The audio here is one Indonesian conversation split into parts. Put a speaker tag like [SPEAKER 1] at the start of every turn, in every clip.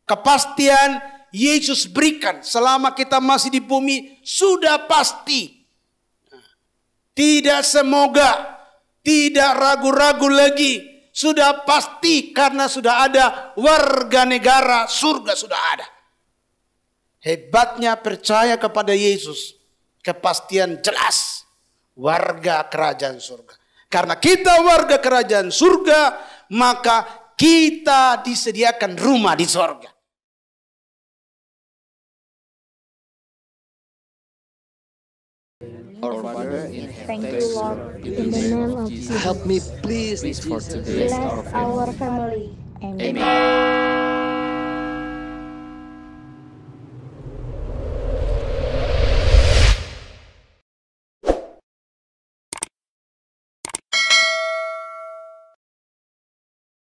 [SPEAKER 1] Kepastian Yesus berikan selama kita masih di bumi sudah pasti. Tidak semoga, tidak ragu-ragu lagi. Sudah pasti karena sudah ada warga negara surga sudah ada. Hebatnya percaya kepada Yesus. Kepastian jelas warga kerajaan surga. Karena kita warga kerajaan surga, maka kita disediakan rumah di surga.
[SPEAKER 2] Our Father in
[SPEAKER 3] Thank
[SPEAKER 2] heaven,
[SPEAKER 3] you, Lord, in the name of Jesus.
[SPEAKER 2] help me please for today.
[SPEAKER 3] Bless our family. Amen.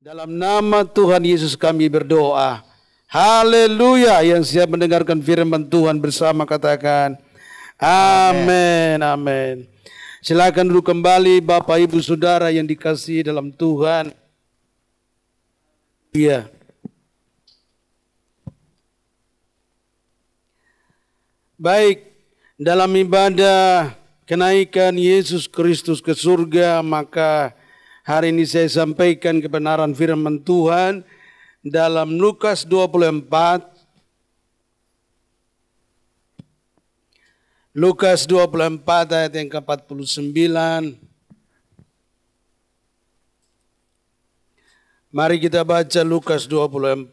[SPEAKER 1] Dalam nama Tuhan Yesus kami berdoa. Haleluya. Yang siap mendengarkan firman Tuhan bersama katakan amin. Amin. Silakan duduk kembali Bapak Ibu Saudara yang dikasihi dalam Tuhan. Iya. Baik, dalam ibadah kenaikan Yesus Kristus ke surga, maka hari ini saya sampaikan kebenaran firman Tuhan dalam Lukas 24. Lukas 24 ayat yang ke-49. Mari kita baca Lukas 24.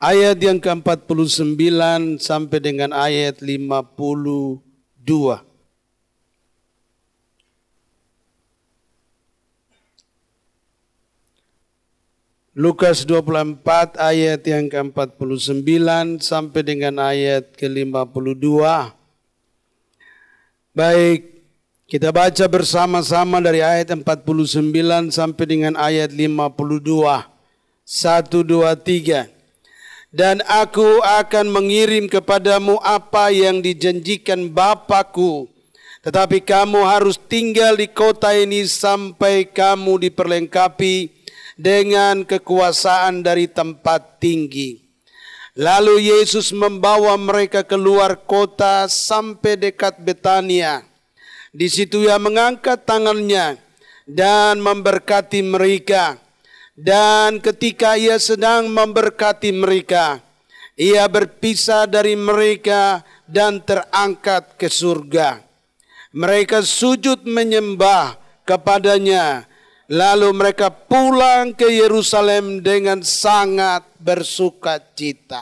[SPEAKER 1] Ayat yang ke-49 sampai dengan ayat 52. Lukas 24 ayat yang ke-49 sampai dengan ayat ke-52. Baik, kita baca bersama-sama dari ayat 49 sampai dengan ayat 52. 1, 2, 3. Dan aku akan mengirim kepadamu apa yang dijanjikan Bapakku. Tetapi kamu harus tinggal di kota ini sampai kamu diperlengkapi dengan kekuasaan dari tempat tinggi. Lalu Yesus membawa mereka keluar kota sampai dekat Betania. Di situ ia mengangkat tangannya dan memberkati mereka. Dan ketika ia sedang memberkati mereka, ia berpisah dari mereka dan terangkat ke surga. Mereka sujud menyembah kepadanya. Lalu mereka pulang ke Yerusalem dengan sangat bersukacita.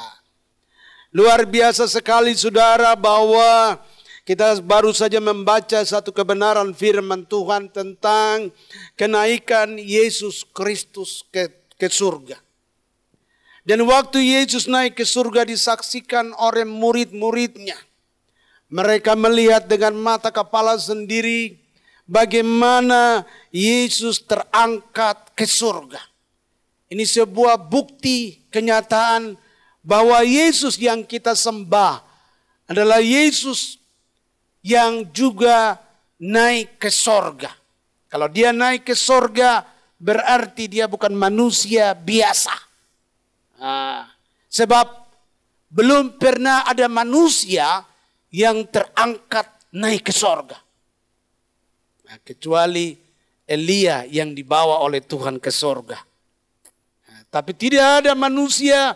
[SPEAKER 1] Luar biasa sekali saudara bahwa kita baru saja membaca satu kebenaran firman Tuhan tentang kenaikan Yesus Kristus ke surga. Dan waktu Yesus naik ke surga disaksikan oleh murid-muridnya. Mereka melihat dengan mata kepala sendiri bagaimana Yesus terangkat ke surga. Ini sebuah bukti kenyataan bahwa Yesus yang kita sembah adalah Yesus yang juga naik ke surga. Kalau dia naik ke surga berarti dia bukan manusia biasa. Sebab belum pernah ada manusia yang terangkat naik ke surga. Nah, kecuali Elia yang dibawa oleh Tuhan ke surga. Nah, tapi tidak ada manusia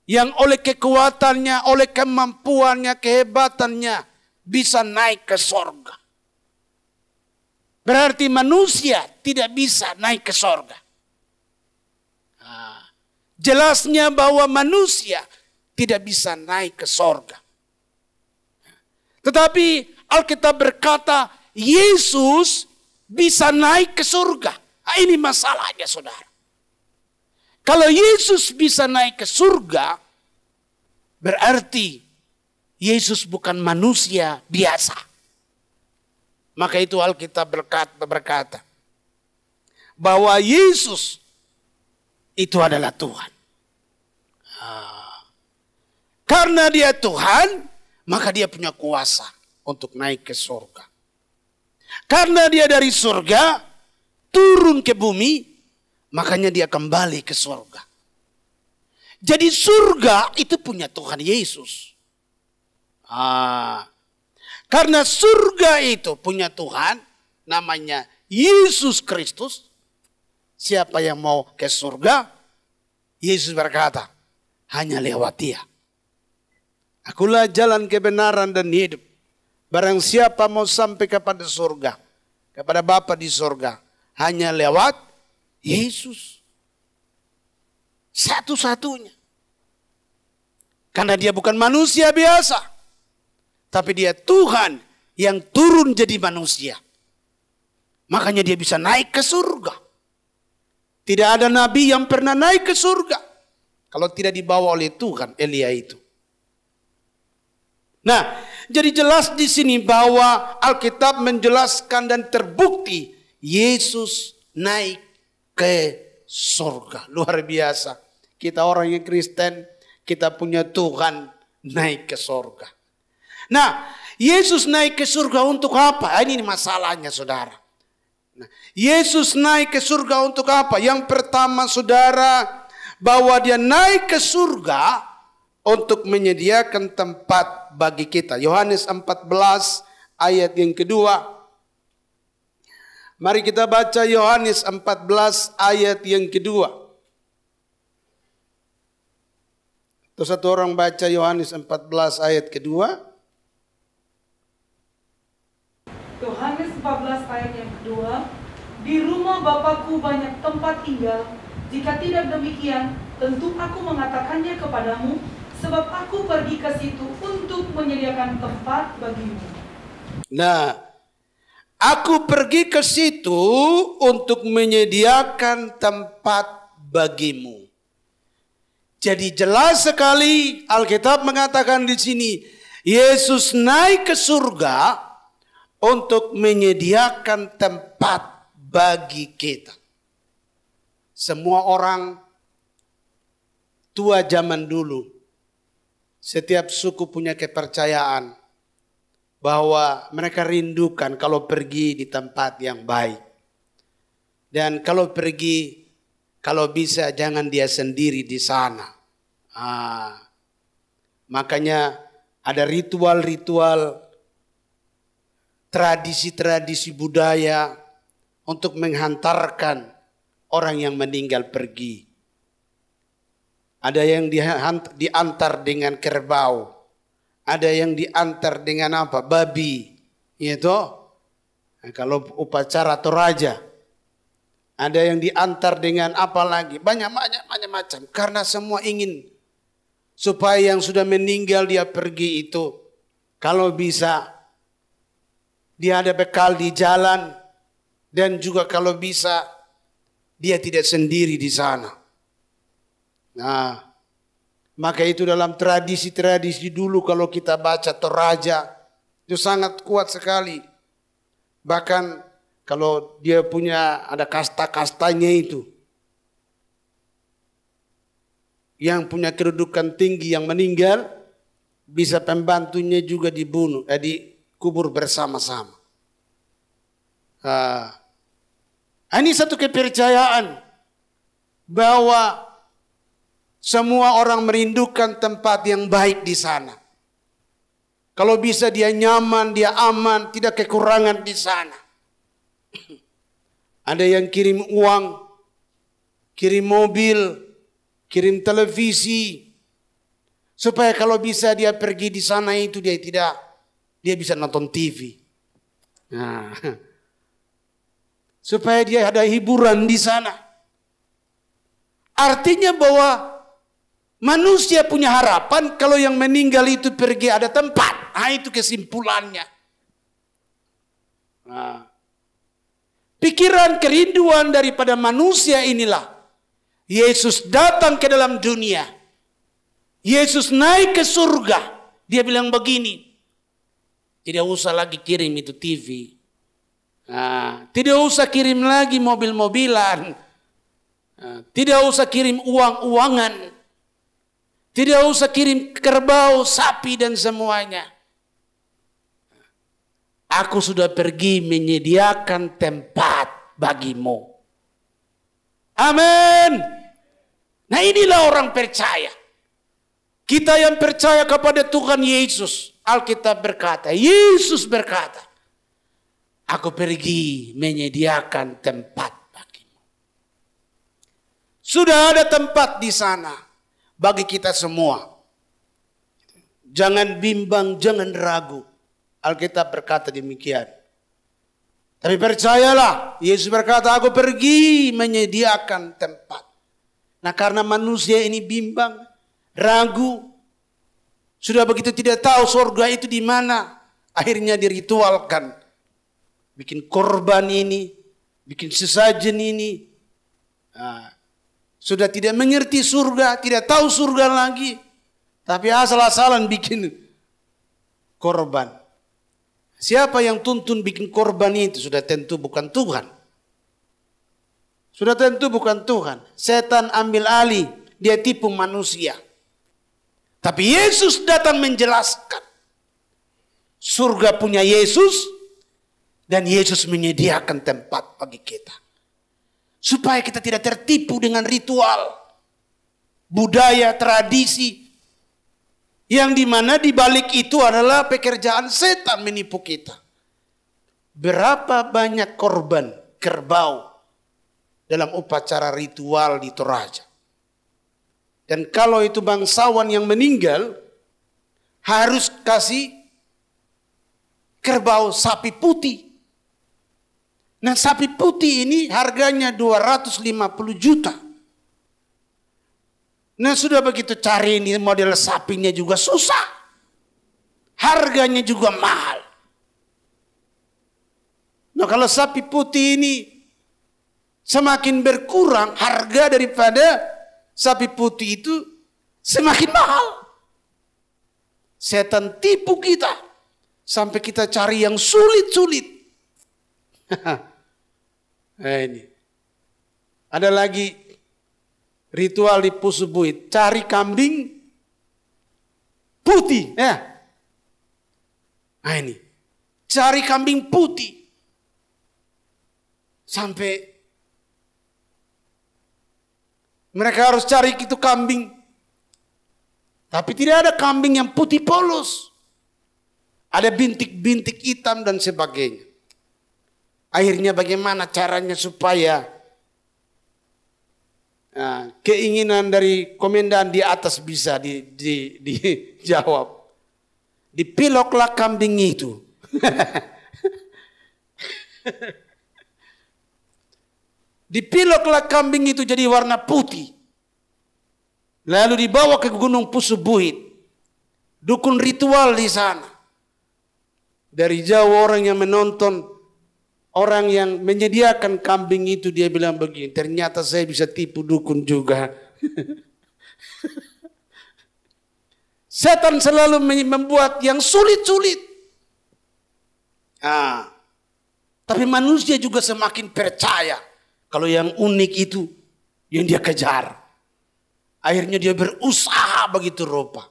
[SPEAKER 1] yang oleh kekuatannya, oleh kemampuannya, kehebatannya bisa naik ke surga. Berarti manusia tidak bisa naik ke surga. Nah, jelasnya bahwa manusia tidak bisa naik ke surga. Tetapi Alkitab berkata Yesus bisa naik ke surga. Nah, ini masalahnya saudara. Kalau Yesus bisa naik ke surga, berarti Yesus bukan manusia biasa. Maka itu Alkitab berkata bahwa Yesus itu adalah Tuhan. Karena dia Tuhan, maka dia punya kuasa untuk naik ke surga. Karena dia dari surga turun ke bumi, Makanya dia kembali ke surga. Jadi surga itu punya Tuhan Yesus. Karena surga itu punya Tuhan, namanya Yesus Kristus. Siapa yang mau ke surga? Yesus berkata, hanya lewat Dia. Akulah jalan kebenaran dan hidup. Barang siapa mau sampai kepada surga, kepada Bapa di surga, hanya lewat Yesus. Satu-satunya. Karena Dia bukan manusia biasa. Tapi Dia Tuhan yang turun jadi manusia. Makanya Dia bisa naik ke surga. Tidak ada nabi yang pernah naik ke surga. Kalau tidak dibawa oleh Tuhan, Elia itu. Nah, jadi jelas di sini bahwa Alkitab menjelaskan dan terbukti Yesus naik ke surga. Luar biasa. Kita orang yang Kristen, kita punya Tuhan naik ke surga. Nah, Yesus naik ke surga untuk apa? Ini masalahnya, saudara. Nah, Yesus naik ke surga untuk apa? Yang pertama, saudara, bahwa Dia naik ke surga untuk menyediakan tempat bagi kita. Yohanes 14 ayat yang kedua. Mari kita baca Yohanes 14 ayat yang kedua. Terus satu orang baca Yohanes 14 ayat kedua.
[SPEAKER 4] Yohanes 14 ayat yang kedua, di rumah Bapakku banyak tempat tinggal, jika tidak demikian, tentu aku mengatakannya kepadamu, sebab aku pergi ke situ untuk menyediakan tempat bagimu.
[SPEAKER 1] Nah, aku pergi ke situ untuk menyediakan tempat bagimu. Jadi jelas sekali Alkitab mengatakan di sini, Yesus naik ke surga untuk menyediakan tempat bagi kita. Semua orang tua zaman dulu, setiap suku punya kepercayaan bahwa mereka rindukan kalau pergi di tempat yang baik. Dan kalau pergi, kalau bisa jangan dia sendiri di sana. Makanya ada ritual-ritual, tradisi-tradisi budaya untuk menghantarkan orang yang meninggal pergi. Ada yang diantar dengan kerbau. Ada yang diantar dengan apa? Babi. Itu. Nah, kalau upacara Toraja. Ada yang diantar dengan apa lagi? Banyak macam. Karena semua ingin supaya yang sudah meninggal dia pergi itu. Kalau bisa dia ada bekal di jalan, dan juga kalau bisa dia tidak sendiri di sana. Nah, maka itu dalam tradisi-tradisi dulu kalau kita baca Toraja itu sangat kuat sekali. Bahkan kalau dia punya ada kasta-kastanya itu, yang punya kedudukan tinggi yang meninggal bisa pembantunya juga dibunuh, dikubur bersama-sama. Ini satu kepercayaan bahwa semua orang merindukan tempat yang baik di sana. Kalau bisa dia nyaman, dia aman, tidak kekurangan di sana. Ada yang kirim uang, kirim mobil, kirim televisi, supaya kalau bisa dia pergi di sana itu dia bisa nonton TV. Nah, supaya dia ada hiburan di sana. Artinya bahwa manusia punya harapan kalau yang meninggal itu pergi ada tempat. Nah, itu kesimpulannya. Nah, pikiran kerinduan daripada manusia inilah Yesus datang ke dalam dunia. Yesus naik ke surga. Dia bilang begini, tidak usah lagi kirim itu TV. Nah, tidak usah kirim lagi mobil-mobilan. Nah, tidak usah kirim uang-uangan. Tidak usah kirim kerbau, sapi dan semuanya. Aku sudah pergi menyediakan tempat bagimu. Amin. Nah inilah orang percaya. Kita yang percaya kepada Tuhan Yesus. Alkitab berkata, Yesus berkata, aku pergi menyediakan tempat bagimu. Sudah ada tempat di sana bagi kita semua. Jangan bimbang, jangan ragu. Alkitab berkata demikian. Tapi percayalah, Yesus berkata, aku pergi menyediakan tempat. Nah karena manusia ini bimbang, ragu, sudah begitu tidak tahu surga itu di mana, akhirnya diritualkan. Bikin korban ini, bikin sesajen ini. Nah, sudah tidak mengerti surga, tidak tahu surga lagi. Tapi asal-asalan bikin korban. Siapa yang tuntun bikin korban itu sudah tentu bukan Tuhan. Sudah tentu bukan Tuhan. Setan ambil alih, dia tipu manusia. Tapi Yesus datang menjelaskan. Surga punya Yesus dan Yesus menyediakan tempat bagi kita. Supaya kita tidak tertipu dengan ritual, budaya, tradisi. Yang dimana dibalik itu adalah pekerjaan setan menipu kita. Berapa banyak korban kerbau dalam upacara ritual di Toraja. Dan kalau itu bangsawan yang meninggal, harus kasih kerbau sapi putih. Nah sapi putih ini harganya 250 juta. Nah sudah begitu cari ini model sapinya juga susah. Harganya juga mahal. Nah kalau sapi putih ini semakin berkurang harga daripada sapi putih itu semakin mahal. Setan tipu kita. Sampai kita cari yang sulit-sulit. Nah ini. Ada lagi ritual di Pusubuit, cari kambing putih, ya. Nah ini, cari kambing putih, sampai mereka harus cari itu kambing, tapi tidak ada kambing yang putih polos, ada bintik-bintik hitam dan sebagainya. Akhirnya bagaimana caranya supaya keinginan dari komandan di atas bisa dijawab. Dipiloklah kambing itu. Dipiloklah kambing itu jadi warna putih. Lalu dibawa ke Gunung Pusubuit. Dukun ritual di sana. Dari jauh orang yang menonton, orang yang menyediakan kambing itu dia bilang begini, ternyata saya bisa tipu dukun juga. Setan selalu membuat yang sulit-sulit. Tapi manusia juga semakin percaya kalau yang unik itu yang dia kejar. Akhirnya dia berusaha begitu rupa.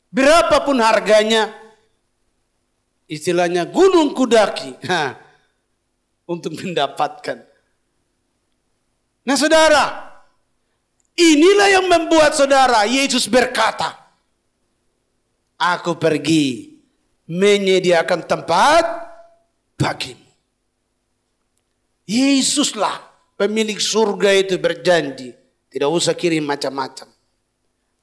[SPEAKER 1] Berapapun harganya, istilahnya gunung kudaki. Untuk mendapatkan. Nah saudara, inilah yang membuat saudara Yesus berkata, aku pergi menyediakan tempat bagimu. Yesuslah pemilik surga itu berjanji, tidak usah kirim macam-macam.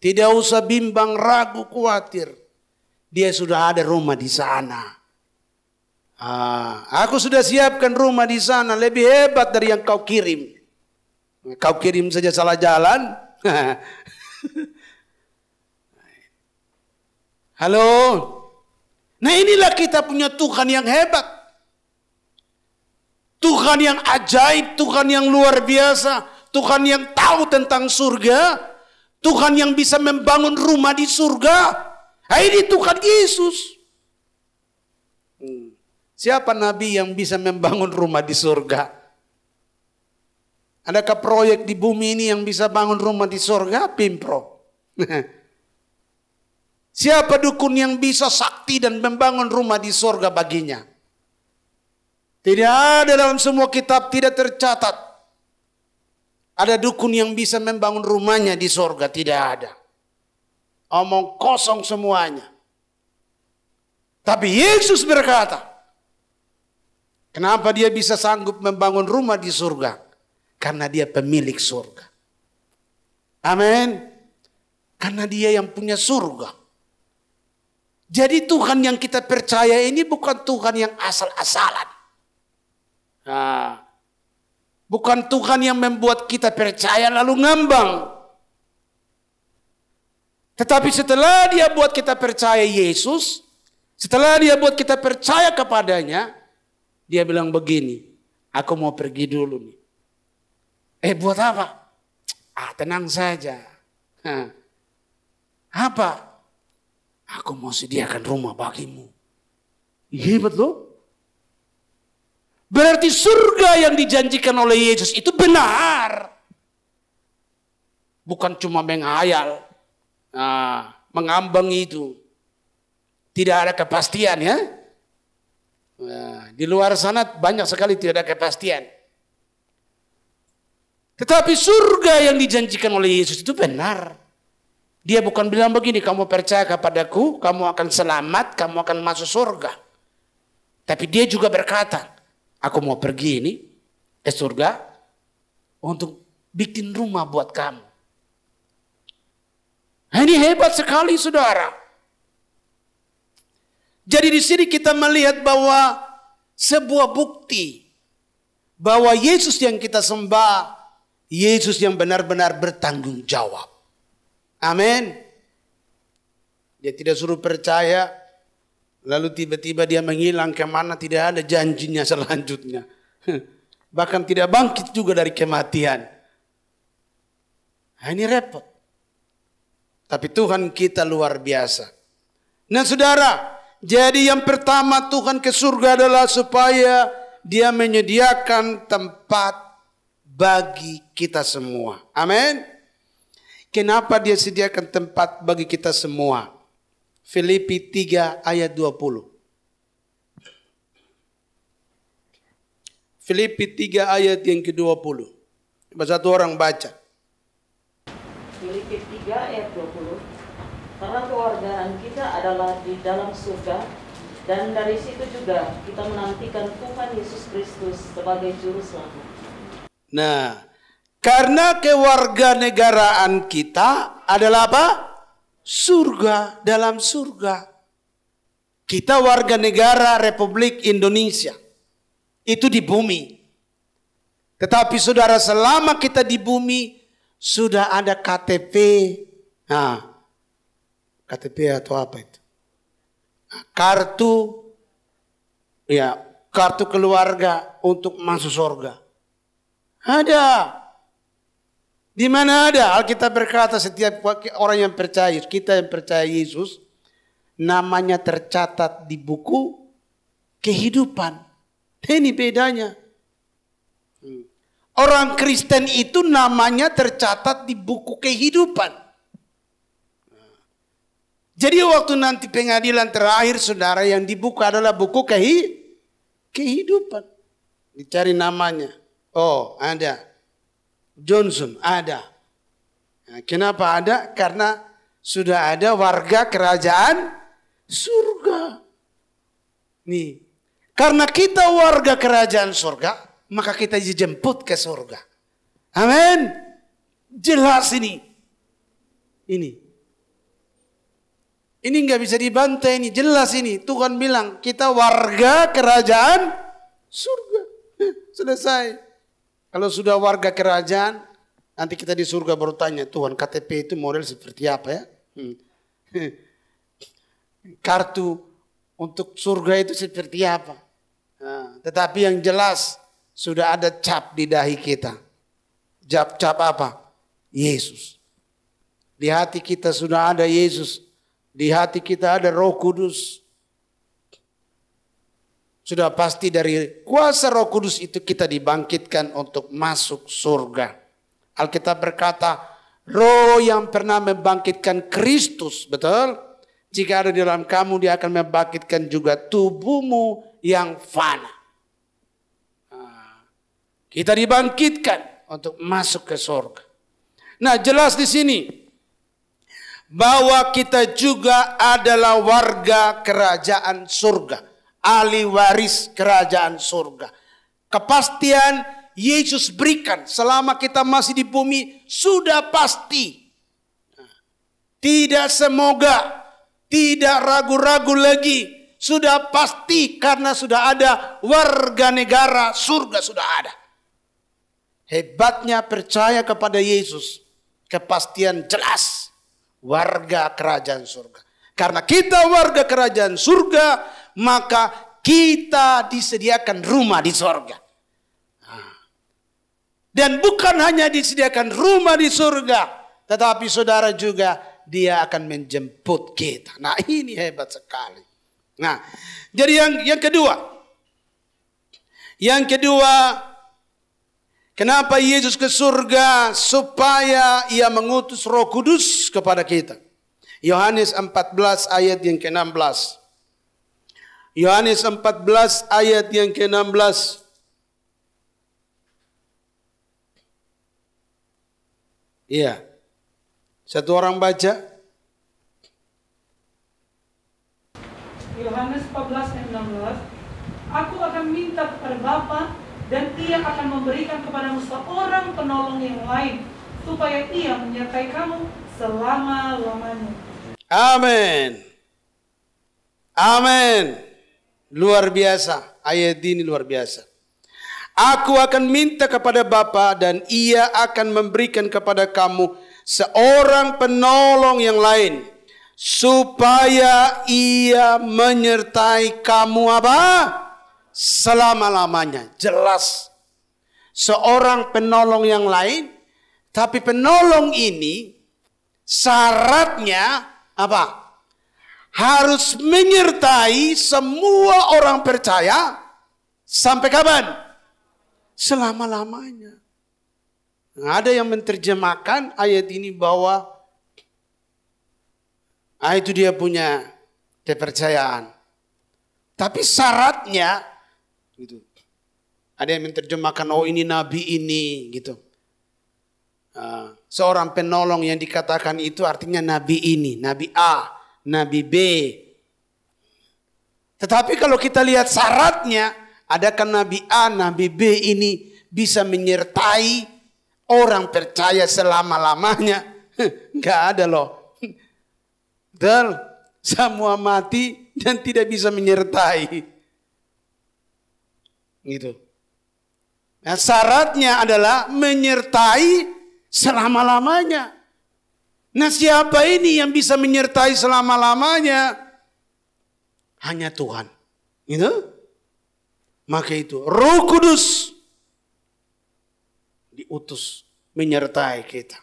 [SPEAKER 1] Tidak usah bimbang, ragu, khawatir. Dia sudah ada rumah di sana. Aku sudah siapkan rumah di sana lebih hebat dari yang kau kirim. Kau kirim saja salah jalan. Halo. Nah inilah kita punya Tuhan yang hebat. Tuhan yang ajaib, Tuhan yang luar biasa. Tuhan yang tahu tentang surga. Tuhan yang bisa membangun rumah di surga. Nah, ini Tuhan Yesus. Siapa nabi yang bisa membangun rumah di surga? Adakah proyek di bumi ini yang bisa bangun rumah di surga? Pimpro. Siapa dukun yang bisa sakti dan membangun rumah di surga baginya? Tidak ada dalam semua kitab, tidak tercatat. Ada dukun yang bisa membangun rumahnya di surga? Tidak ada. Omong kosong semuanya. Tapi Yesus berkata, kenapa dia bisa sanggup membangun rumah di surga? Karena dia pemilik surga. Amin. Karena dia yang punya surga. Jadi Tuhan yang kita percaya ini bukan Tuhan yang asal-asalan. Nah, bukan Tuhan yang membuat kita percaya lalu ngambang. Tetapi setelah dia buat kita percaya Yesus, setelah dia buat kita percaya kepadanya, dia bilang begini, aku mau pergi dulu nih. Buat apa? Tenang saja. Apa? Aku mau sediakan rumah bagimu. Hebat loh. Berarti surga yang dijanjikan oleh Yesus itu benar. Bukan cuma menghayal. Mengambang itu. Tidak ada kepastian ya. Di luar sana banyak sekali tidak ada kepastian. Tetapi surga yang dijanjikan oleh Yesus itu benar. Dia bukan bilang begini, kamu percaya kepadaku, kamu akan selamat, kamu akan masuk surga. Tapi dia juga berkata, aku mau pergi ini ke surga untuk bikin rumah buat kamu. Ini hebat sekali saudara. Jadi di sini kita melihat bahwa sebuah bukti bahwa Yesus yang kita sembah, Yesus yang benar-benar bertanggung jawab. Amin. Dia tidak suruh percaya, lalu tiba-tiba dia menghilang kemana, tidak ada janjinya selanjutnya. Bahkan tidak bangkit juga dari kematian. Ini repot. Tapi Tuhan kita luar biasa. Nah saudara, jadi yang pertama Tuhan ke surga adalah supaya dia menyediakan tempat bagi kita semua. Amin. Kenapa dia sediakan tempat bagi kita semua? Filipi 3 ayat 20. Filipi 3 ayat yang ke-20. Satu orang baca.
[SPEAKER 5] Filipi 3 ayat 20. Karena kewargaan kita adalah di dalam surga, dan dari situ juga kita menantikan Tuhan Yesus Kristus sebagai juru selamat.
[SPEAKER 1] Nah, karena kewarganegaraan kita adalah apa? Surga, dalam surga. Kita warga negara Republik Indonesia. Itu di bumi. Tetapi saudara, selama kita di bumi, sudah ada KTP. Nah, KTP atau apa itu? Kartu, ya, kartu keluarga untuk masuk surga. Ada. Di mana ada? Alkitab berkata setiap orang yang percaya, kita yang percaya Yesus, namanya tercatat di buku kehidupan. Ini bedanya. Orang Kristen itu namanya tercatat di buku kehidupan. Jadi waktu nanti pengadilan terakhir saudara, yang dibuka adalah buku kehidupan. Dicari namanya. Oh ada. Johnson ada. Nah, kenapa ada? Karena sudah ada warga kerajaan surga. Nih, karena kita warga kerajaan surga, maka kita dijemput ke surga. Amin. Jelas ini. Ini nggak bisa dibantai, ini jelas ini. Tuhan bilang kita warga kerajaan surga. Selesai. Kalau sudah warga kerajaan, nanti kita di surga baru tanya, Tuhan KTP itu model seperti apa ya? Kartu untuk surga itu seperti apa? Nah, tetapi yang jelas sudah ada cap di dahi kita. Cap apa? Yesus. Di hati kita sudah ada Yesus. Di hati kita ada Roh Kudus. Sudah pasti dari kuasa Roh Kudus itu kita dibangkitkan untuk masuk surga. Alkitab berkata, Roh yang pernah membangkitkan Kristus, betul? Jika ada di dalam kamu, dia akan membangkitkan juga tubuhmu yang fana. Kita dibangkitkan. untuk masuk ke surga. Nah, jelas di sini bahwa kita juga adalah warga kerajaan surga, ahli waris kerajaan surga. Kepastian Yesus berikan selama kita masih di bumi sudah pasti. Tidak semoga, tidak ragu-ragu lagi, sudah pasti karena sudah ada warga negara surga sudah ada. Hebatnya percaya kepada Yesus, kepastian jelas warga kerajaan surga. Karena kita warga kerajaan surga, maka kita disediakan rumah di surga. Dan bukan hanya disediakan rumah di surga, tetapi saudara juga dia akan menjemput kita. Nah, ini hebat sekali. Nah, jadi yang kedua. Yang kedua, kenapa Yesus ke surga? Supaya ia mengutus Roh Kudus kepada kita. Yohanes 14 ayat yang ke-16. Yohanes 14 ayat yang ke-16. Iya. Satu orang baca.
[SPEAKER 4] Yohanes 14 ayat 16. Aku akan minta kepada Bapa dan Ia akan memberikan kepadamu seorang penolong yang lain supaya Ia menyertai kamu selama-lamanya.
[SPEAKER 1] Amin. Amin. Luar biasa. Ayat ini luar biasa. Aku akan minta kepada Bapa dan Ia akan memberikan kepada kamu seorang penolong yang lain supaya Ia menyertai kamu apa? Selama-lamanya. Jelas. Seorang penolong yang lain, tapi penolong ini syaratnya apa? Harus menyertai semua orang percaya sampai kapan? Selama-lamanya. Ada yang menerjemahkan ayat ini bahwa itu dia punya kepercayaan. Tapi syaratnya gitu. Ada yang menerjemahkan ini nabi ini gitu. Seorang penolong yang dikatakan itu artinya nabi ini, nabi A, nabi B. Tetapi kalau kita lihat syaratnya, adakah nabi A, nabi B ini bisa menyertai orang percaya selama-lamanya? Enggak ada loh. Dan semua mati dan tidak bisa menyertai. Gitu. Nah, syaratnya adalah menyertai selama-lamanya. Nah, siapa ini yang bisa menyertai selama-lamanya? Hanya Tuhan. Gitu? Maka itu Roh Kudus diutus menyertai kita.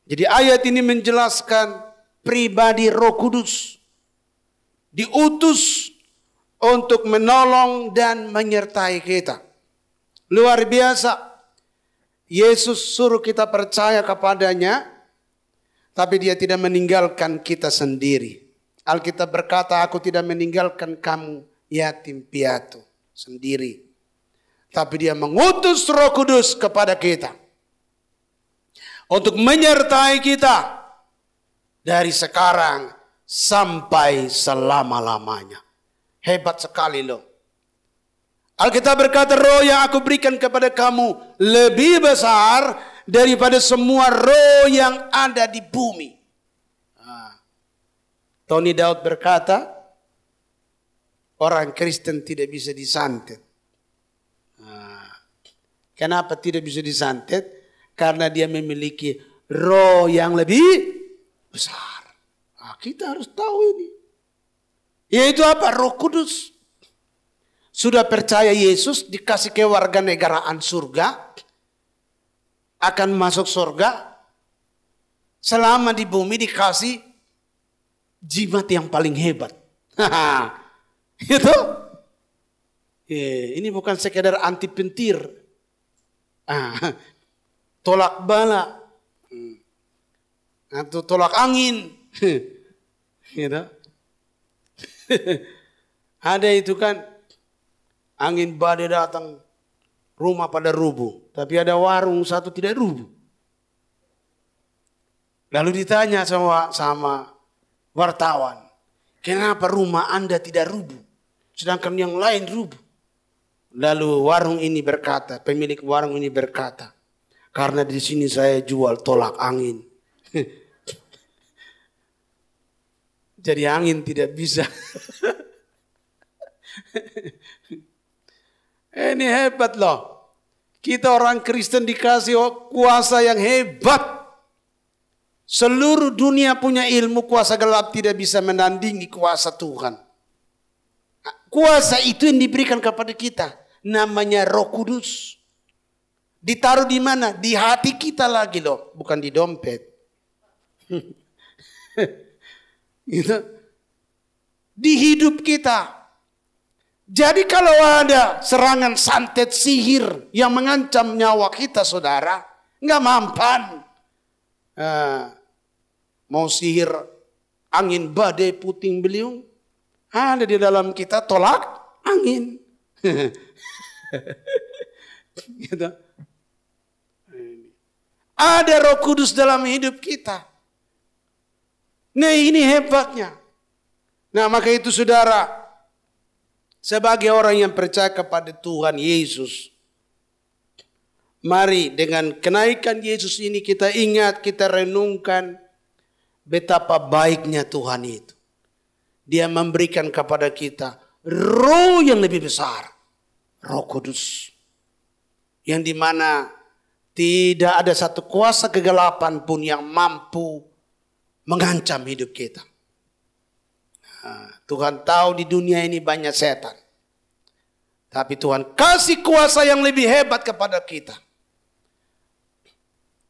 [SPEAKER 1] Jadi ayat ini menjelaskan pribadi Roh Kudus diutus untuk menolong dan menyertai kita. Luar biasa. Yesus suruh kita percaya kepadanya, tapi dia tidak meninggalkan kita sendiri. Alkitab berkata, aku tidak meninggalkan kamu yatim piatu sendiri. Tapi dia mengutus Roh Kudus kepada kita untuk menyertai kita dari sekarang sampai selama-lamanya. Hebat sekali loh. Alkitab berkata, roh yang aku berikan kepada kamu lebih besar daripada semua roh yang ada di bumi. Tony Daud berkata, orang Kristen tidak bisa disantet. Kenapa tidak bisa disantet? Karena dia memiliki roh yang lebih besar. Kita harus tahu ini. Yaitu apa? Roh Kudus. Sudah percaya Yesus, dikasih kewarganegaraan surga, akan masuk surga, selama di bumi dikasih jimat yang paling hebat. Itu? Ini bukan sekedar anti pentir. Tolak bala. Atau tolak angin. Gitu. Ada itu kan. Angin badai datang. rumah pada rubuh. Tapi ada warung satu tidak rubuh. Lalu ditanya sama wartawan, kenapa rumah Anda tidak rubuh? Sedangkan yang lain rubuh. Lalu warung ini berkata, pemilik warung ini berkata, karena di sini saya jual tolak angin. Jadi angin tidak bisa. Ini hebat loh. Kita orang Kristen dikasih kuasa yang hebat. Seluruh dunia punya ilmu, kuasa gelap tidak bisa menandingi kuasa Tuhan. Kuasa itu yang diberikan kepada kita. Namanya Roh Kudus. Ditaruh di mana? Di hati kita lagi loh. Bukan di dompet. Gitu. Di hidup kita. Jadi kalau ada serangan santet sihir yang mengancam nyawa kita saudara. Nggak mampan. Mau sihir angin badai puting beliung. Ada di dalam kita tolak angin. Gitu. Ada Roh Kudus dalam hidup kita. Nah ini hebatnya. Nah maka itu saudara. Sebagai orang yang percaya kepada Tuhan Yesus. Mari dengan kenaikan Yesus ini kita ingat, kita renungkan. Betapa baiknya Tuhan itu. Dia memberikan kepada kita roh yang lebih besar. Roh Kudus. Yang dimana tidak ada satu kuasa kegelapan pun yang mampu mengancam hidup kita. Nah, Tuhan tahu di dunia ini banyak setan. Tapi Tuhan kasih kuasa yang lebih hebat kepada kita.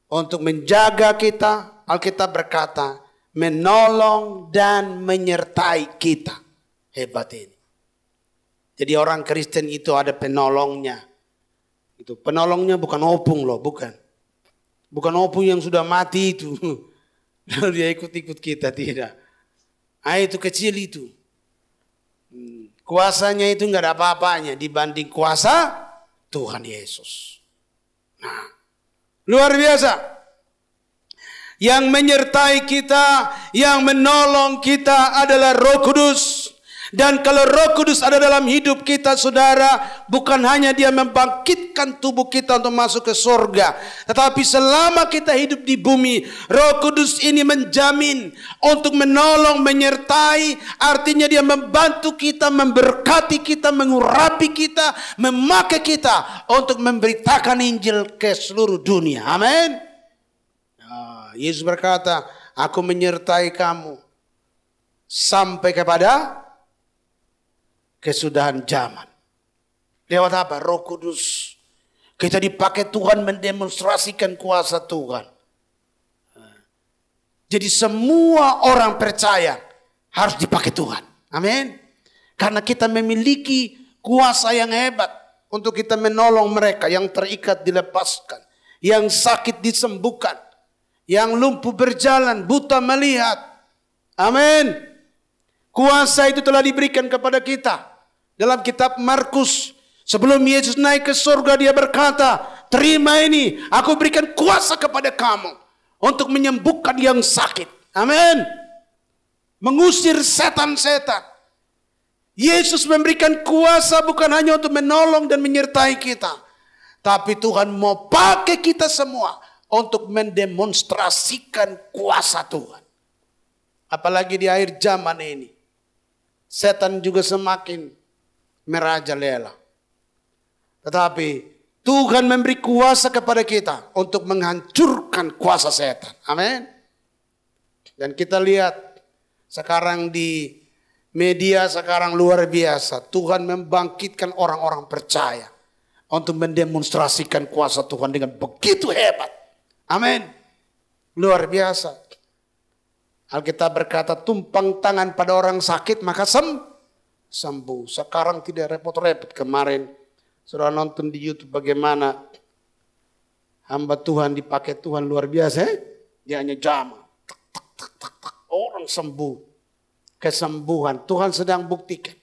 [SPEAKER 1] Untuk menjaga kita, Alkitab berkata, menolong dan menyertai kita. Hebat ini. Jadi orang Kristen itu ada penolongnya. Itu penolongnya bukan opung loh, bukan. Bukan opung yang sudah mati itu. Lalu dia ikut-ikut kita, tidak. Itu kecil itu. Kuasanya itu nggak ada apa-apanya dibanding kuasa Tuhan Yesus. Nah, luar biasa. Yang menyertai kita, yang menolong kita adalah Roh Kudus. Dan kalau Roh Kudus ada dalam hidup kita saudara, bukan hanya dia membangkitkan tubuh kita untuk masuk ke surga. Tetapi selama kita hidup di bumi, Roh Kudus ini menjamin untuk menolong, menyertai. Artinya dia membantu kita, memberkati kita, mengurapi kita, memakai kita untuk memberitakan Injil ke seluruh dunia. Amin. Yesus berkata, aku menyertai kamu sampai kepada kesudahan zaman. Lewat apa? Roh Kudus. Kita dipakai Tuhan mendemonstrasikan kuasa Tuhan. Jadi semua orang percaya harus dipakai Tuhan. Amin. Karena kita memiliki kuasa yang hebat untuk kita menolong mereka yang terikat dilepaskan, yang sakit disembuhkan, yang lumpuh berjalan, buta melihat. Amin. Kuasa itu telah diberikan kepada kita. Dalam kitab Markus, sebelum Yesus naik ke surga, dia berkata, terima ini, aku berikan kuasa kepada kamu untuk menyembuhkan yang sakit. Amin. Mengusir setan-setan. Yesus memberikan kuasa bukan hanya untuk menolong dan menyertai kita. Tapi Tuhan mau pakai kita semua untuk mendemonstrasikan kuasa Tuhan. Apalagi di akhir zaman ini. Setan juga semakin merajalela. Tetapi Tuhan memberi kuasa kepada kita untuk menghancurkan kuasa setan. Amin. Dan kita lihat sekarang di media sekarang luar biasa. Tuhan membangkitkan orang-orang percaya untuk mendemonstrasikan kuasa Tuhan dengan begitu hebat. Amin. Luar biasa. Alkitab berkata, tumpang tangan pada orang sakit maka sembuh. Sekarang tidak repot-repot. Kemarin sudah nonton di YouTube bagaimana hamba Tuhan dipakai Tuhan luar biasa. Dia hanya jamah. Orang sembuh. Kesembuhan. Tuhan sedang buktikan.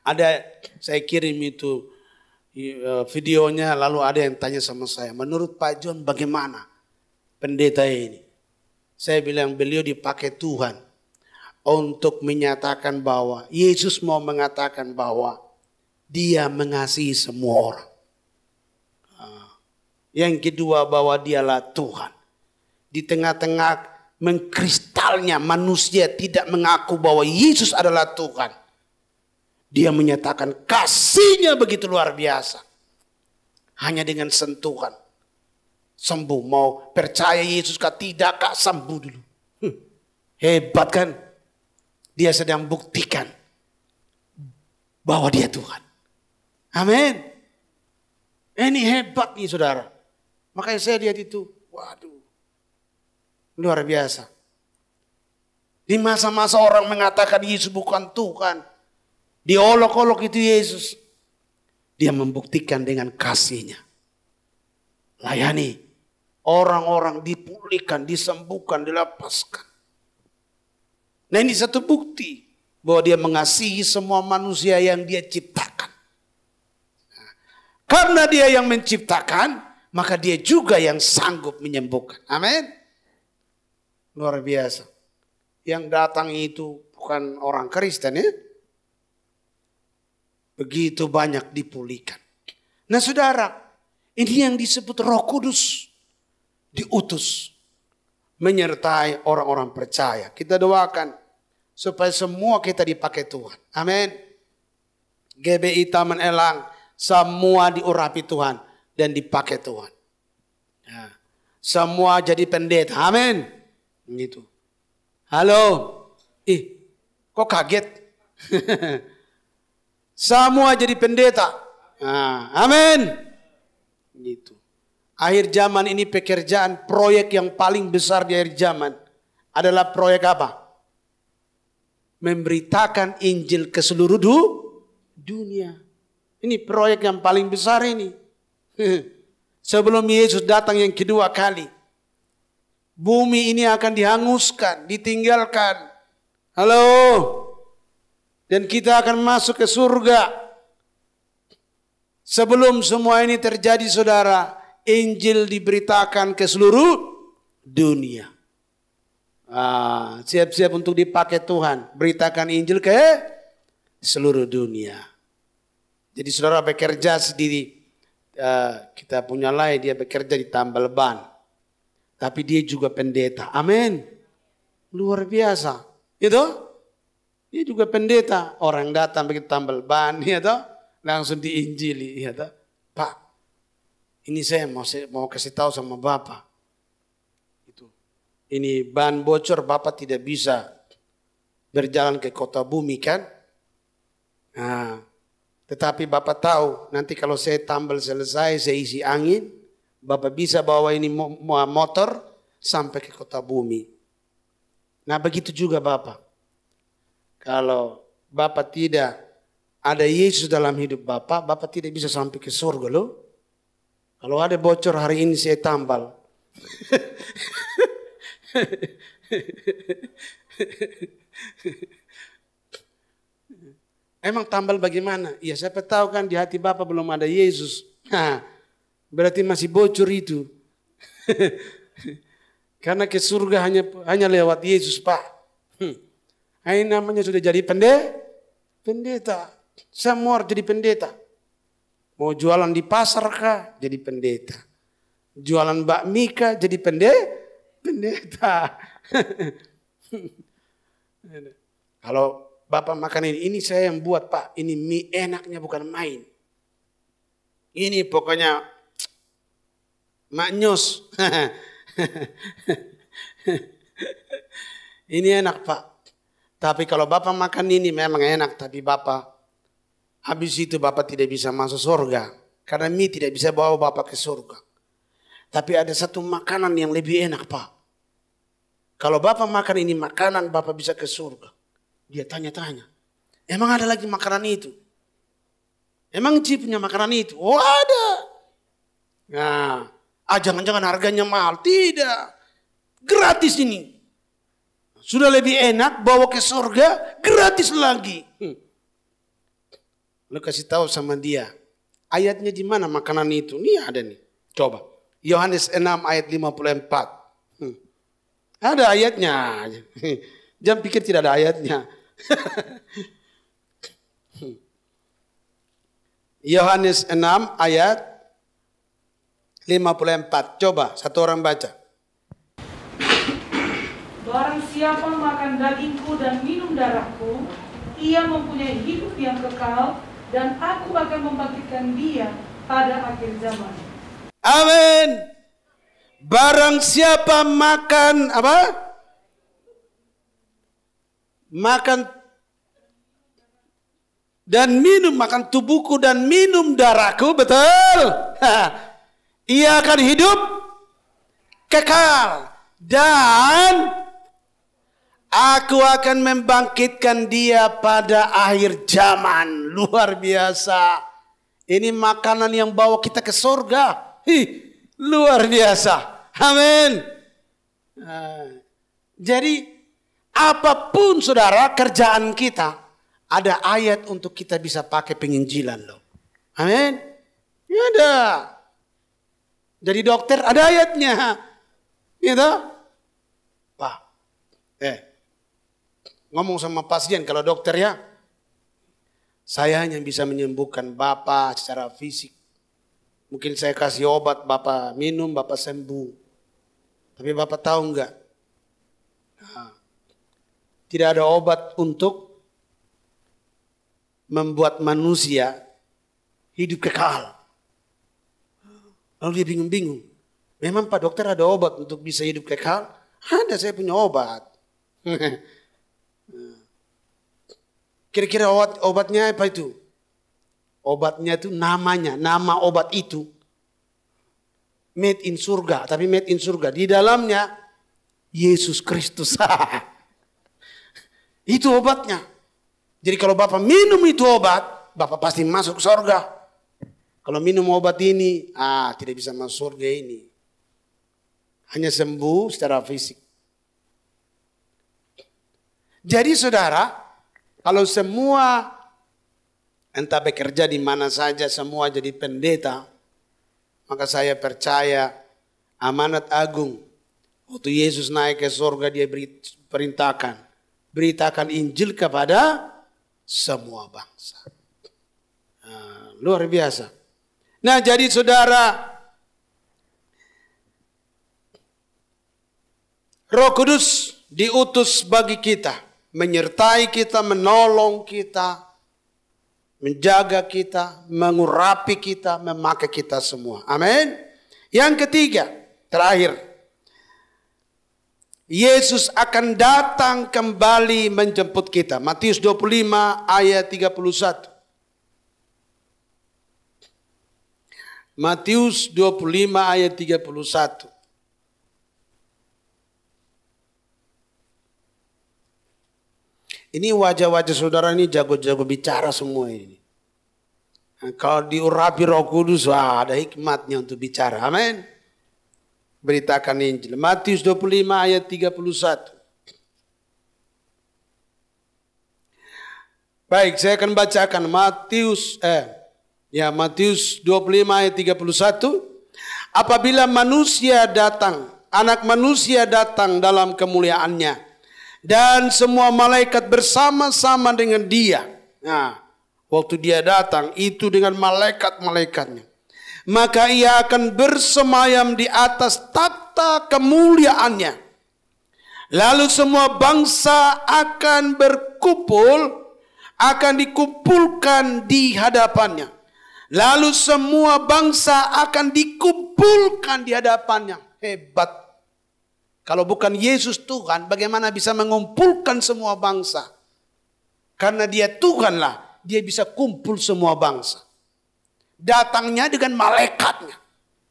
[SPEAKER 1] Ada, saya kirim itu videonya, lalu ada yang tanya sama saya, menurut Pak John bagaimana pendeta ini? Saya bilang beliau dipakai Tuhan untuk menyatakan bahwa Yesus mau mengatakan bahwa dia mengasihi semua orang. Yang kedua bahwa dialah Tuhan. Di tengah-tengah mengkristalnya manusia tidak mengaku bahwa Yesus adalah Tuhan. Dia menyatakan kasihnya begitu luar biasa. Hanya dengan sentuhan. Sembuh, mau percaya Yesus kah tidak kah, sembuh dulu. Hebat kan? Dia sedang buktikan bahwa dia Tuhan. Amin. Ini hebat nih saudara. Makanya saya lihat itu, waduh, luar biasa. Di masa-masa orang mengatakan Yesus bukan Tuhan, diolok-olok itu Yesus. Dia membuktikan dengan kasihnya. Layani. Orang-orang dipulihkan, disembuhkan, dilepaskan. Nah ini satu bukti bahwa dia mengasihi semua manusia yang dia ciptakan. Karena dia yang menciptakan, maka dia juga yang sanggup menyembuhkan. Amin. Luar biasa. Yang datang itu bukan orang Kristen ya. Begitu banyak dipulihkan. Nah saudara, ini yang disebut Roh Kudus. Diutus. Menyertai orang-orang percaya. Kita doakan supaya semua kita dipakai Tuhan. Amin. GBI Taman Elang. Semua diurapi Tuhan. Dan dipakai Tuhan. Ya. Semua jadi pendeta. Amin. Gitu. Halo. Kok kaget? Semua jadi pendeta. Nah, amin. Gitu. Akhir zaman ini pekerjaan proyek yang paling besar di akhir zaman adalah proyek apa? Memberitakan Injil ke seluruh dunia. Ini proyek yang paling besar ini. Sebelum Yesus datang yang kedua kali. Bumi ini akan dihanguskan, ditinggalkan. Halo. Dan kita akan masuk ke surga. Sebelum semua ini terjadi saudara, Injil diberitakan ke seluruh dunia. Siap-siap untuk dipakai Tuhan. Beritakan Injil ke seluruh dunia. Jadi saudara bekerja sendiri. Kita punya lain, dia bekerja di tambal ban. Tapi dia juga pendeta. Amin. Luar biasa. Itu? Dia juga pendeta. Orang datang begitu tambal ban. Ya toh? Langsung diinjili. Ya toh? Pak, ini saya mau kasih tahu sama Bapak. Itu. Ini ban bocor, Bapak tidak bisa berjalan ke kota bumi kan? Nah, tetapi Bapak tahu nanti kalau saya tambal selesai, saya isi angin, Bapak bisa bawa ini motor sampai ke kota bumi. Nah begitu juga Bapak. Kalau Bapak tidak ada Yesus dalam hidup Bapak, Bapak tidak bisa sampai ke surga loh. Kalau ada bocor hari ini saya tambal. Emang tambal bagaimana? Ya siapa tahu kan di hati Bapak belum ada Yesus. Berarti masih bocor itu. Karena ke surga hanya lewat Yesus Pak. Ini namanya sudah jadi pendeta. Semua jadi pendeta. Mau jualan di pasar kah? Jadi pendeta. Jualan bakmi kah? Jadi pendeta. Kalau Bapak makan ini saya yang buat Pak. Ini mie enaknya bukan main. Ini pokoknya maknyus. Ini enak Pak. Tapi kalau Bapak makan ini memang enak. Tapi Bapak habis itu Bapak tidak bisa masuk surga. Karena mie tidak bisa bawa Bapak ke surga. Tapi ada satu makanan yang lebih enak Pak. Kalau Bapak makan ini makanan Bapak bisa ke surga. Dia tanya-tanya. Emang ada lagi makanan itu? Emang Ci punya makanan itu? Oh ada. Nah, jangan-jangan harganya mahal. Tidak. Gratis ini. Sudah lebih enak bawa ke surga gratis lagi. Lu kasih tahu sama dia. Ayatnya di mana makanan itu? Nih ada nih. Coba. Yohanes 6 ayat 54. Ada ayatnya. Jangan pikir tidak ada ayatnya. Yohanes 6 ayat 54. Coba satu orang baca.
[SPEAKER 4] Barang siapa makan dagingku dan minum darahku, ia mempunyai hidup yang kekal, dan aku akan membangkitkan dia pada akhir zaman.
[SPEAKER 1] Amin. Barang siapa makan apa? Makan dan minum, makan tubuhku dan minum darahku, betul? Ia akan hidup kekal dan aku akan membangkitkan dia pada akhir zaman. Luar biasa. Ini makanan yang bawa kita ke surga. Luar biasa. Amin. Jadi apapun saudara kerjaan kita, ada ayat untuk kita bisa pakai penginjilan loh. Amin. Ya ada. Jadi dokter ada ayatnya. Gitu. Pak. Ngomong sama pasien kalau dokter ya. Saya hanya bisa menyembuhkan Bapak secara fisik. Mungkin saya kasih obat, Bapak minum, Bapak sembuh. Tapi Bapak tahu enggak? Nah, tidak ada obat untuk membuat manusia hidup kekal. Lalu dia bingung-bingung. Memang Pak Dokter ada obat untuk bisa hidup kekal? Ada, saya punya obat. Kira-kira obatnya apa itu? Obatnya itu namanya, nama obat itu made in surga, tapi made in surga. Di dalamnya Yesus Kristus. Itu obatnya. Jadi kalau Bapak minum itu obat, Bapak pasti masuk surga. Kalau minum obat ini, tidak bisa masuk surga ini. Hanya sembuh secara fisik. Jadi saudara, kalau semua entah bekerja di mana saja, semua jadi pendeta, maka saya percaya amanat agung. Waktu Yesus naik ke surga, dia perintahkan, beritakan Injil kepada semua bangsa. Luar biasa. Nah jadi saudara, Roh Kudus diutus bagi kita, menyertai kita, menolong kita, menjaga kita, mengurapi kita, memakai kita semua. Amin. Yang ketiga, terakhir. Yesus akan datang kembali menjemput kita. Matius 25 ayat 31. Matius 25 ayat 31. Ini wajah-wajah saudara ini jago-jago bicara semua ini. Nah, kalau diurapi Roh Kudus, ada hikmatnya untuk bicara. Amin. Beritakan Injil. Matius 25 ayat 31. Baik, saya akan bacakan Matius 25 ayat 31. Apabila manusia datang, anak manusia datang dalam kemuliaannya, dan semua malaikat bersama-sama dengan dia. Nah, waktu dia datang itu dengan malaikat-malaikatnya. Maka ia akan bersemayam di atas takhta kemuliaannya. Lalu semua bangsa akan berkumpul, akan dikumpulkan di hadapannya. Lalu semua bangsa akan dikumpulkan di hadapannya. Hebat. Kalau bukan Yesus Tuhan, bagaimana bisa mengumpulkan semua bangsa? Karena dia Tuhanlah, dia bisa kumpul semua bangsa. Datangnya dengan malaikatnya,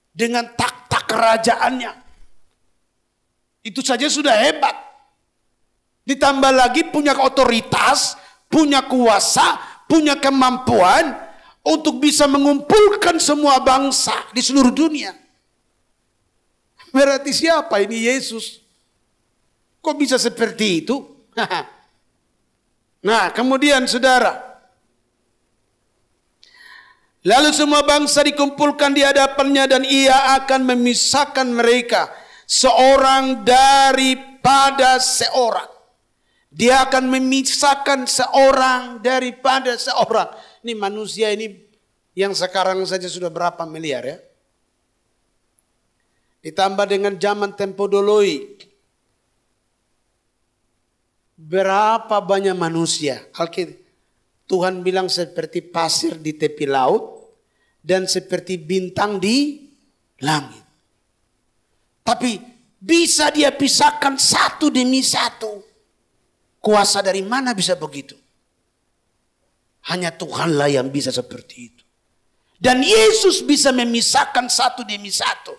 [SPEAKER 1] dengan takhta kerajaannya. Itu saja sudah hebat. Ditambah lagi punya otoritas, punya kuasa, punya kemampuan untuk bisa mengumpulkan semua bangsa di seluruh dunia. Berarti siapa ini Yesus? Kok bisa seperti itu? Nah kemudian saudara, Lalu semua bangsa dikumpulkan di hadapannya dan ia akan memisahkan mereka seorang daripada seorang. Dia akan memisahkan seorang daripada seorang. Ini manusia ini yang sekarang saja sudah berapa miliar ya. Ditambah dengan zaman tempo dului. Berapa banyak manusia. Tuhan bilang seperti pasir di tepi laut dan seperti bintang di langit. Tapi bisa dia pisahkan satu demi satu. Kuasa dari mana bisa begitu? Hanya Tuhanlah yang bisa seperti itu. Dan Yesus bisa memisahkan satu demi satu.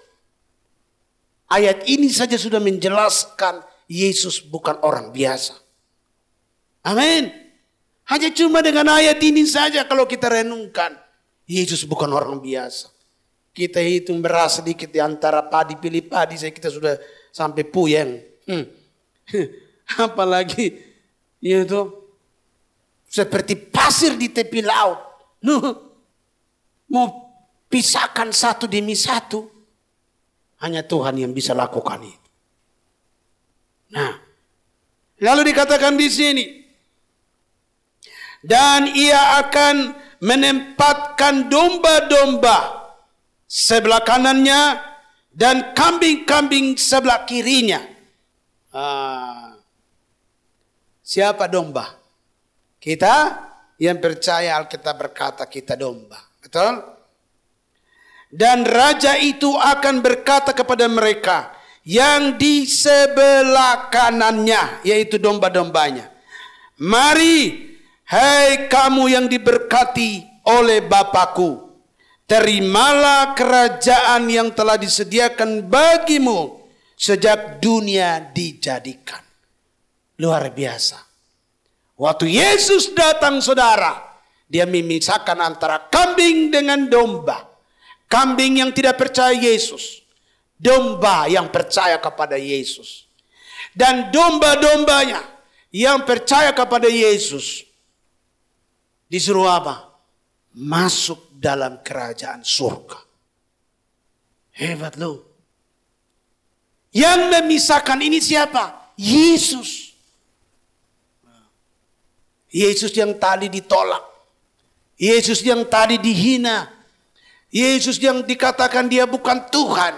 [SPEAKER 1] Ayat ini saja sudah menjelaskan Yesus bukan orang biasa. Amin. Hanya cuma dengan ayat ini saja kalau kita renungkan. Yesus bukan orang biasa. Kita hitung beras sedikit di antara padi pilih padi. Kita sudah sampai puyeng. Apalagi itu seperti pasir di tepi laut. Mau pisahkan satu demi satu. Hanya Tuhan yang bisa lakukan itu. Nah, lalu dikatakan di sini. Dan ia akan menempatkan domba-domba sebelah kanannya dan kambing-kambing sebelah kirinya. Siapa domba? Kita yang percaya Alkitab berkata kita domba. Betul? Dan raja itu akan berkata kepada mereka yang di sebelah kanannya, yaitu domba-dombanya. Mari, hai kamu yang diberkati oleh Bapakku, terimalah kerajaan yang telah disediakan bagimu sejak dunia dijadikan. Luar biasa. Waktu Yesus datang saudara, dia memisahkan antara kambing dengan domba. Kambing yang tidak percaya Yesus. Domba yang percaya kepada Yesus. Dan domba-dombanya yang percaya kepada Yesus. Disuruh apa? Masuk dalam kerajaan surga. Hebat loh. Yang memisahkan ini siapa? Yesus. Yesus yang tadi ditolak. Yesus yang tadi dihina. Yesus yang dikatakan dia bukan Tuhan.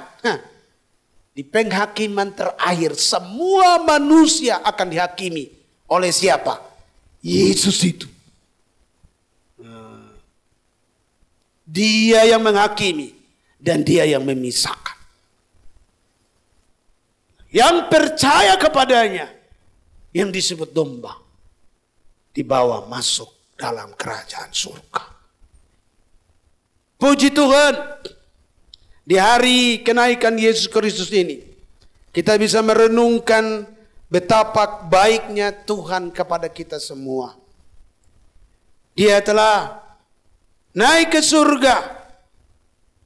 [SPEAKER 1] Di penghakiman terakhir semua manusia akan dihakimi oleh siapa? Yesus itu. Dia yang menghakimi dan dia yang memisahkan. Yang percaya kepadanya yang disebut domba dibawa masuk dalam kerajaan surga. Puji Tuhan, di hari kenaikan Yesus Kristus ini kita bisa merenungkan betapa baiknya Tuhan kepada kita semua. Dia telah naik ke surga.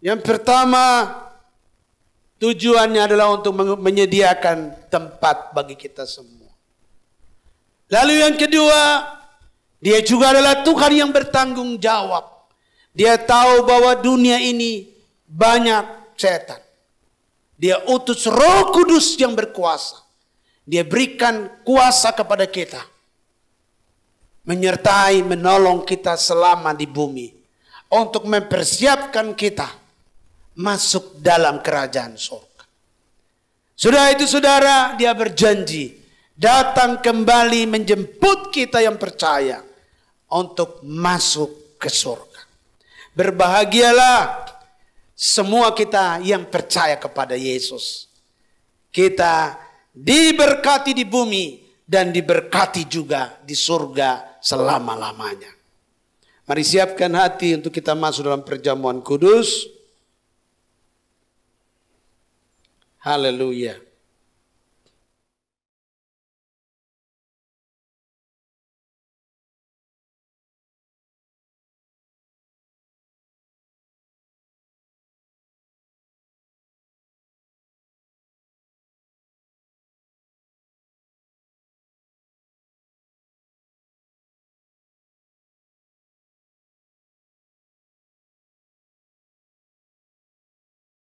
[SPEAKER 1] Yang pertama tujuannya adalah untuk menyediakan tempat bagi kita semua. Lalu yang kedua, dia juga adalah Tuhan yang bertanggung jawab. Dia tahu bahwa dunia ini banyak setan. Dia utus Roh Kudus yang berkuasa. Dia berikan kuasa kepada kita. Menyertai, menolong kita selama di bumi. Untuk mempersiapkan kita masuk dalam kerajaan surga. Sudah itu saudara, dia berjanji datang kembali menjemput kita yang percaya untuk masuk ke surga. Berbahagialah semua kita yang percaya kepada Yesus. Kita diberkati di bumi dan diberkati juga di surga selama-lamanya. Mari siapkan hati untuk kita masuk dalam perjamuan kudus. Haleluya.